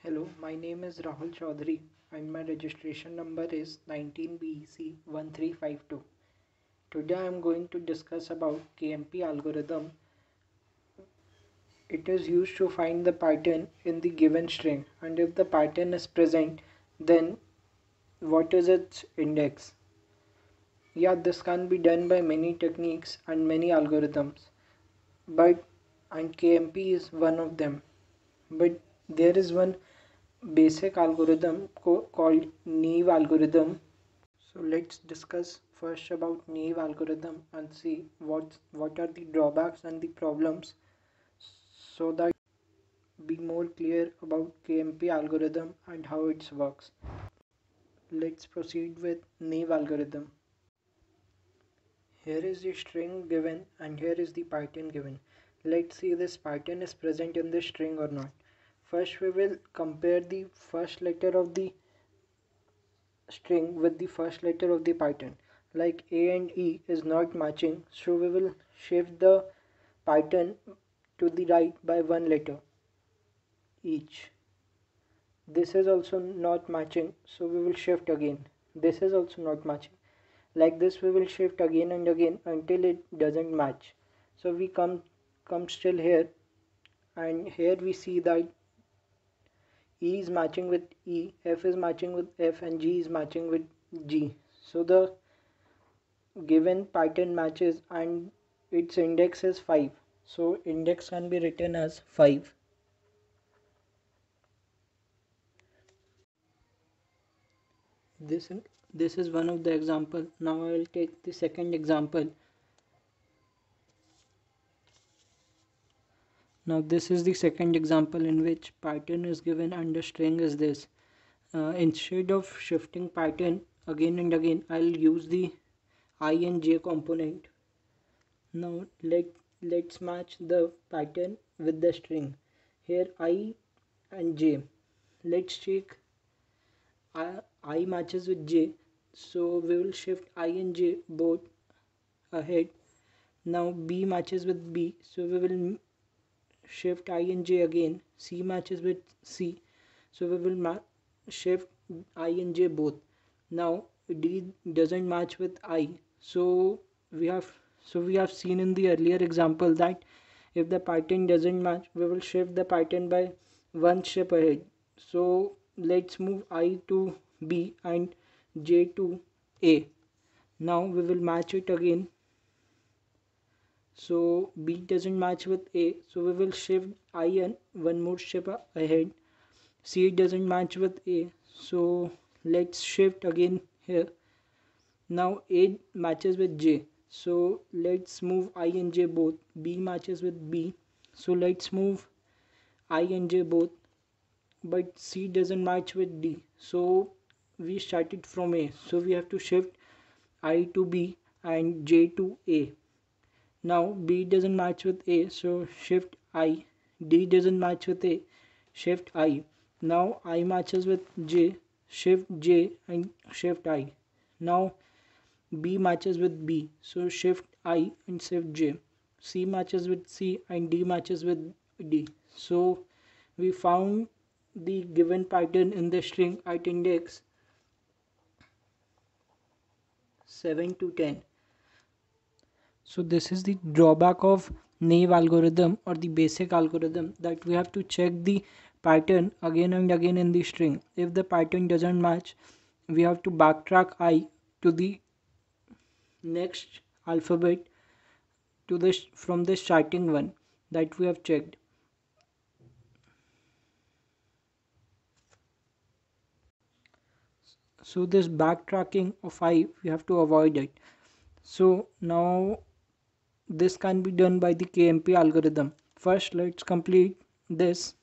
Hello, my name is Rahul Chaudhary and my registration number is 19BEC1352. Today I am going to discuss about KMP algorithm. It is used to find the pattern in the given string, and if the pattern is present, then what is its index? Yeah, this can be done by many techniques and many algorithms, but and KMP is one of them. But there is one basic algorithm called Naive algorithm. So let's discuss first about Naive algorithm and see what are the drawbacks and the problems so that be more clear about KMP algorithm and how it works. Let's proceed with Naive algorithm. Here is the string given and here is the pattern given. Let's see this pattern is present in the string or not. First we will compare the first letter of the string with the first letter of the pattern. Like A and E is not matching, so we will shift the pattern to the right by one letter each. This is also not matching, so we will shift again. This is also not matching. Like this we will shift again and again until it doesn't match. So we come still here, and here we see that E is matching with E, F is matching with F, and G is matching with G. So the given pattern matches and its index is 5. So index can be written as 5. This this is one of the example. Now I will take the second example. Now this is the second example in which pattern is given and the string is this. Instead of shifting pattern again and again, I'll use the I and J component. Now let's match the pattern with the string. Here I and J. Let's check I matches with J, so we will shift I and J both ahead. Now B matches with B, so we will shift I and J again. C matches with C, so we will shift I and J both. Now D doesn't match with I, so we have seen in the earlier example that if the pattern doesn't match, we will shift the pattern by one step ahead. So let's move I to B and J to A. Now we will match it again. So B doesn't match with A, so we will shift I and one more step ahead. C doesn't match with A, so let's shift again here. Now A matches with J, so let's move I and J both. B matches with B, so let's move I and J both. But C doesn't match with D, so we started from A, so we have to shift I to B and J to A. Now B doesn't match with A, so shift I. D doesn't match with A, shift I. Now I matches with J, shift J and shift I. Now B matches with B, so shift I and shift J. C matches with C and D matches with D. So we found the given pattern in the string at index 7 to 10. So this is the drawback of naive algorithm or the basic algorithm, that we have to check the pattern again and again in the string. If the pattern doesn't match, we have to backtrack I to the next alphabet to this from the starting one that we have checked. So this backtracking of I, we have to avoid it. So now this can be done by the KMP algorithm. First, let's complete this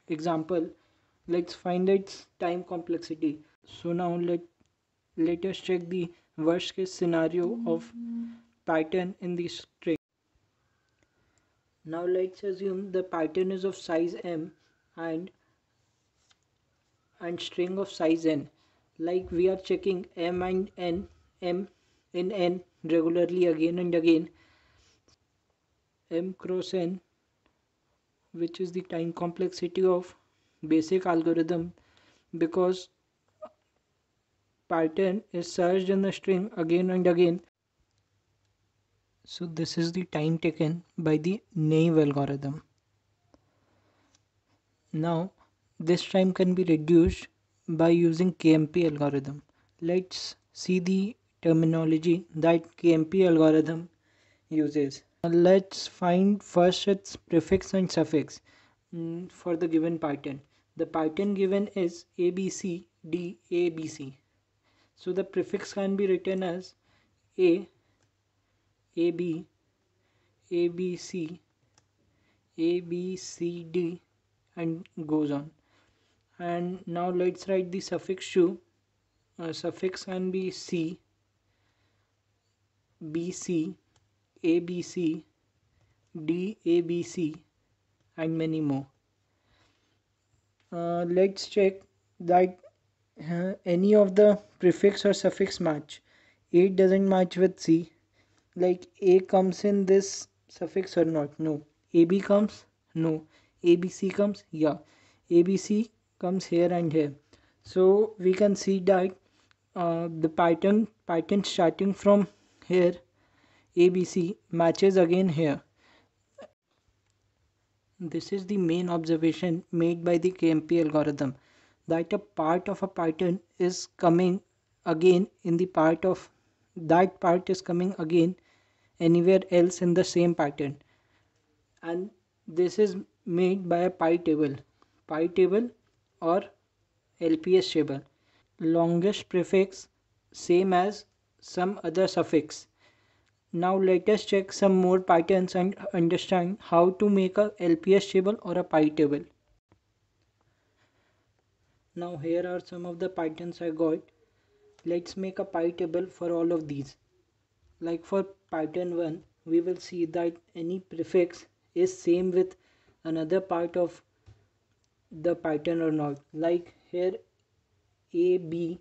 example. Let's find its time complexity. So now let us check the worst case scenario of pattern in the string. Now let's assume the pattern is of size m and string of size n. Like we are checking m and n, m in n regularly again and again. M cross n, which is the time complexity of basic algorithm because pattern is searched in the string again and again. So this is the time taken by the naive algorithm. Now this time can be reduced by using KMP algorithm. Let's see the terminology that KMP algorithm uses. Let's find first its prefix and suffix for the given pattern. The pattern given is ABCD ABC. So the prefix can be written as A, AB, ABC, ABCD and goes on. And now let's write the suffix to. Suffix can be C, BC, ABC, DABC and many more. Let's check that any of the prefix or suffix match. A doesn't match with C. Like A comes in this suffix or not? No. AB comes? No. ABC comes? Yeah. ABC comes here and here. So we can see that the pattern starting from here ABC matches again here. This is the main observation made by the KMP algorithm, that a part of a pattern is coming again in the part of that part is coming again anywhere else in the same pattern, and this is made by a pi table or LPS table. Longest prefix same as some other suffix. Now let us check some more patterns and understand how to make a LPS table or a pi table. Now here are some of the patterns I got. Let's make a pi table for all of these. Like for pattern 1, we will see that any prefix is same with another part of the pattern or not. Like here AB,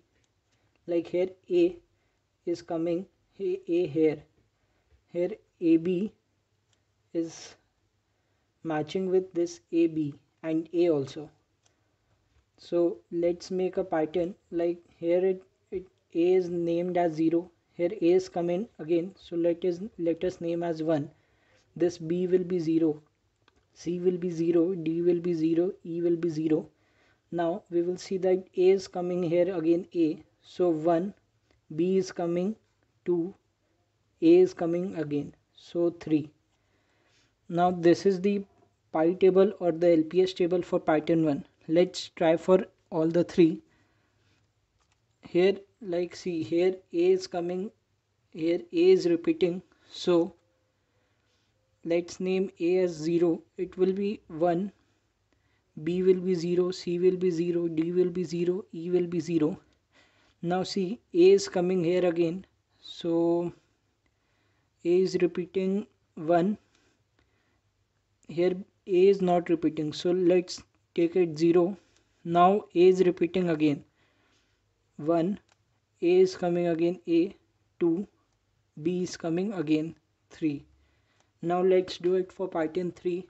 like here A is coming, A here. Here AB is matching with this AB and A also. So let's make a pattern. Like here A is named as 0. Here A is coming again. So let us name as 1. This B will be 0. C will be 0. D will be 0. E will be 0. Now we will see that A is coming here again A. So 1. B is coming 2. A is coming again. So 3. Now this is the pi table or the LPS table for pattern 1. Let's try for all the 3. Here like see here A is coming, here A is repeating, so let's name A as 0. It will be 1, B will be 0, C will be 0, D will be 0, E will be 0. Now see A is coming here again, so A is repeating 1. Here A is not repeating, so let's take it 0. Now A is repeating again 1, A is coming again A, 2, B is coming again 3. Now let's do it for pattern 3.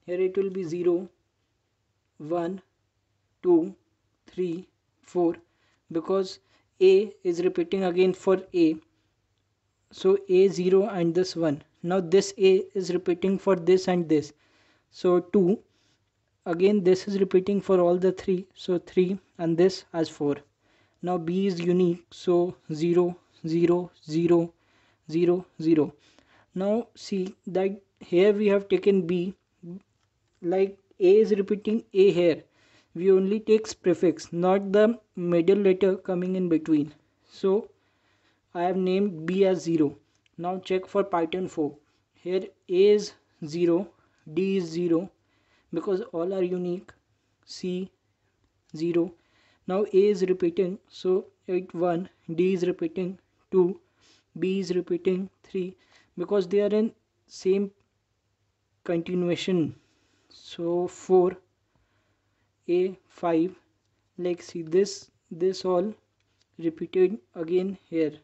Here it will be 0, 1, 2, 3, 4 because A is repeating again for A. So A 0 and this 1. Now this A is repeating for this and this. So 2. Again this is repeating for all the 3. So 3 and this as 4. Now B is unique. So 0, 0, 0, 0, 0. Now see that here we have taken B. Like A is repeating A here. We only takes prefix, not the middle letter coming in between. So I have named B as 0. Now check for pattern 4. Here A is 0, D is 0 because all are unique. C 0. Now A is repeating, so 8 1, D is repeating 2, B is repeating 3 because they are in same continuation. So 4, A 5, like see this all repeated again here.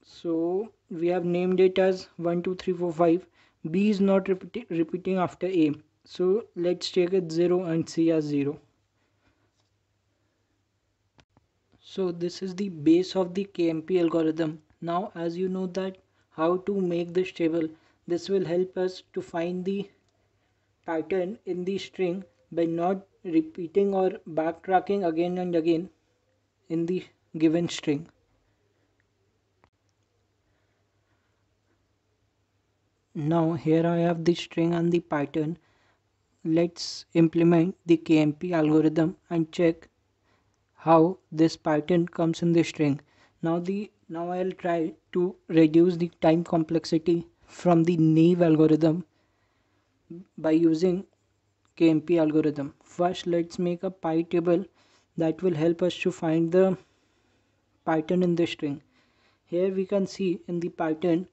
So we have named it as 1 2 3 4 5. B is not repeating after A. So let's take it 0 and C as 0. So this is the base of the KMP algorithm. Now as you know that how to make this table, this will help us to find the pattern in the string by not repeating or backtracking again and again in the given string. Now here I have the string and the pattern. Let's implement the KMP algorithm and check how this pattern comes in the string. Now I'll try to reduce the time complexity from the naive algorithm by using KMP algorithm. First let's make a pi table that will help us to find the pattern in the string. Here we can see in the pattern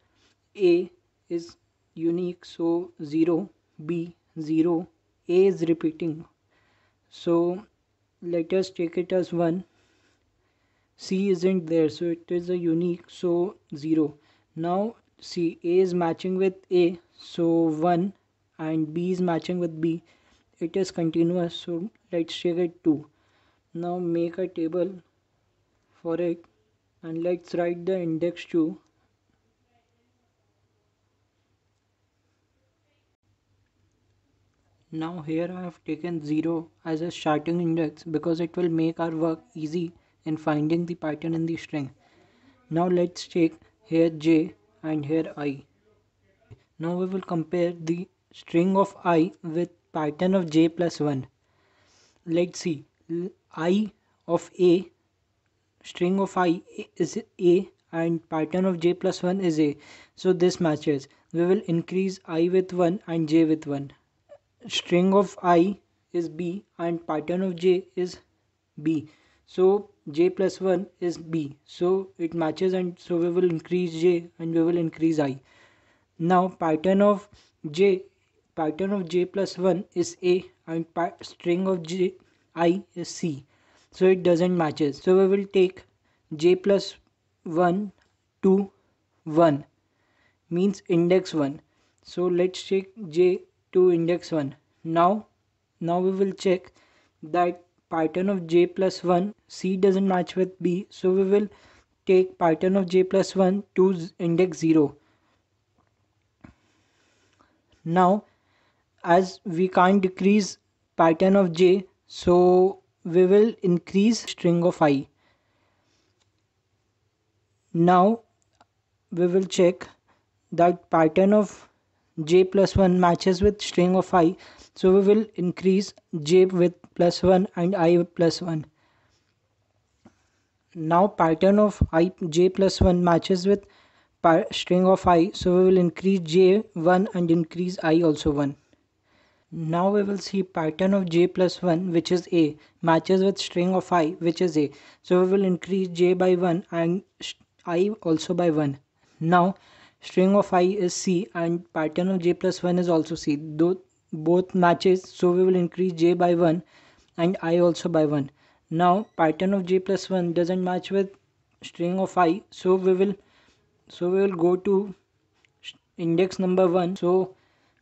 A is unique, so 0, B 0, A is repeating, so let us take it as 1. C isn't there, so it is a unique, so 0. Now see, A is matching with A, so 1, and B is matching with B. It is continuous, so let's take it 2. Now make a table for it and let's write the index 2. Now here I have taken 0 as a starting index because it will make our work easy in finding the pattern in the string. Now let's take here j and here I. Now we will compare the string of I with pattern of j plus 1. Let's see, I of A, string of I is A and pattern of j plus 1 is A. So this matches. We will increase I with 1 and j with 1. String of I is B and pattern of j is B, so j plus 1 is B, so it matches, and so we will increase j and we will increase I. Now pattern of j plus 1 is A and string of j I is C, so it doesn't matches, so we will take j plus 1 to 1 means index 1, so let's take j to index 1. Now we will check that pattern of j plus 1, C doesn't match with B, so we will take pattern of j plus 1 to index 0. Now as we can't decrease pattern of j, so we will increase string of I. Now we will check that pattern of j plus 1 matches with string of I, so we will increase j with plus 1 and I plus 1. Now pattern of j plus 1 matches with string of I, so we will increase j 1 and increase I also 1. Now we will see pattern of j plus 1, which is A, matches with string of I, which is A, so we will increase j by 1 and I also by 1. Now string of I is C and pattern of j plus 1 is also C, though both matches, so we will increase j by 1 and I also by 1. Now pattern of j plus 1 doesn't match with string of I, so we will go to index number 1, so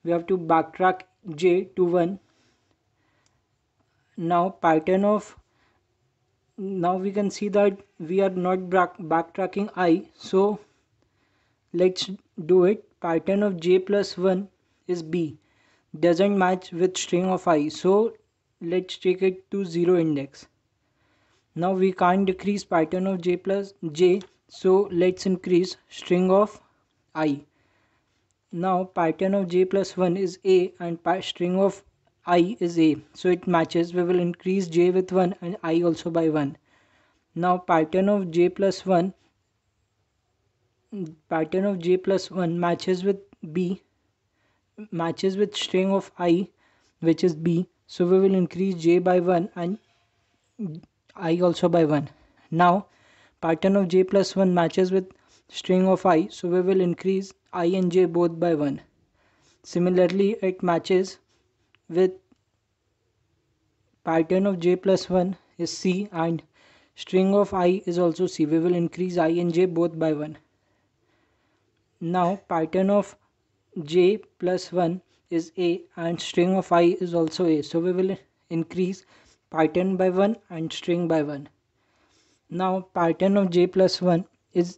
we have to backtrack j to 1. Now we can see that we are not backtracking I, so let's do it. Pattern of j plus 1 is B, doesn't match with string of I, so let's take it to 0 index. Now we can't decrease pattern of j plus j, so let's increase string of I. Now pattern of j plus 1 is A and string of I is A, so it matches. We will increase j with 1 and I also by 1. Now pattern of j plus 1 matches with B, matches with string of I, which is B, so we will increase j by 1 and I also by 1. Now pattern of j plus 1 matches with string of I, so we will increase I and j both by 1. Similarly, it matches with pattern of j plus 1 is C and string of I is also C. We will increase I and j both by 1. Now pattern of j plus 1 is A and string of I is also A. So we will increase pattern by 1 and string by 1. Now pattern of j plus 1 is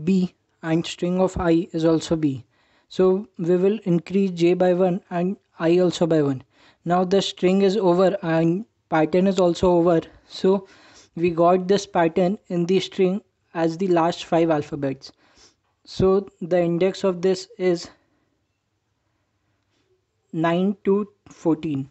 B and string of I is also B. So we will increase j by 1 and I also by 1. Now the string is over and pattern is also over. So we got this pattern in the string as the last 5 alphabets. So the index of this is 9 to 14.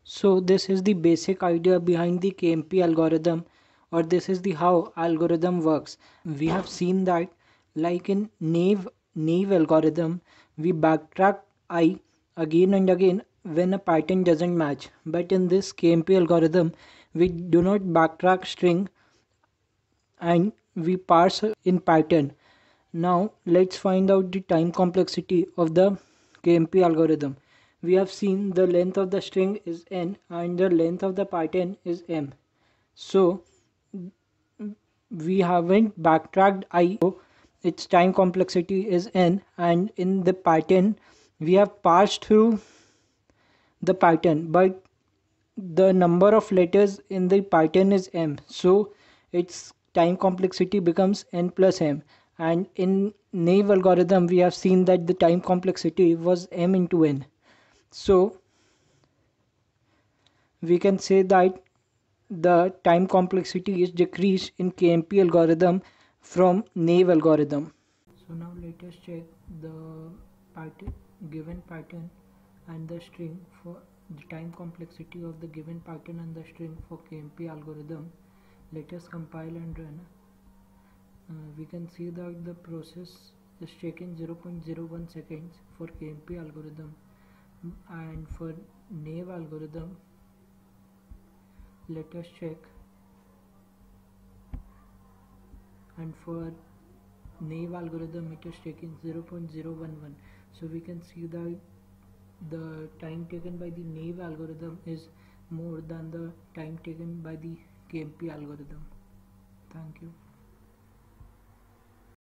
So this is the basic idea behind the KMP algorithm, or this is the how algorithm works. We have seen that like in naive algorithm, we backtrack I again and again when a pattern doesn't match. But in this KMP algorithm, we do not backtrack string and we parse in pattern. Now let's find out the time complexity of the KMP algorithm. We have seen the length of the string is n and the length of the pattern is m. So we haven't backtracked I, so its time complexity is n, and in the pattern we have parsed through the pattern, but the number of letters in the pattern is m, so its time complexity becomes n plus m. And in naive algorithm we have seen that the time complexity was m into n. So we can say that the time complexity is decreased in KMP algorithm from naive algorithm. So now let us check the given pattern and the string for the time complexity of the given pattern and the string for KMP algorithm. Let us compile and run. We can see that the process is taking 0.01 seconds for KMP algorithm, and for naive algorithm let us check, and for naive algorithm it is taking 0.011. So we can see that the time taken by the naive algorithm is more than the time taken by the KMP algorithm. Thank you.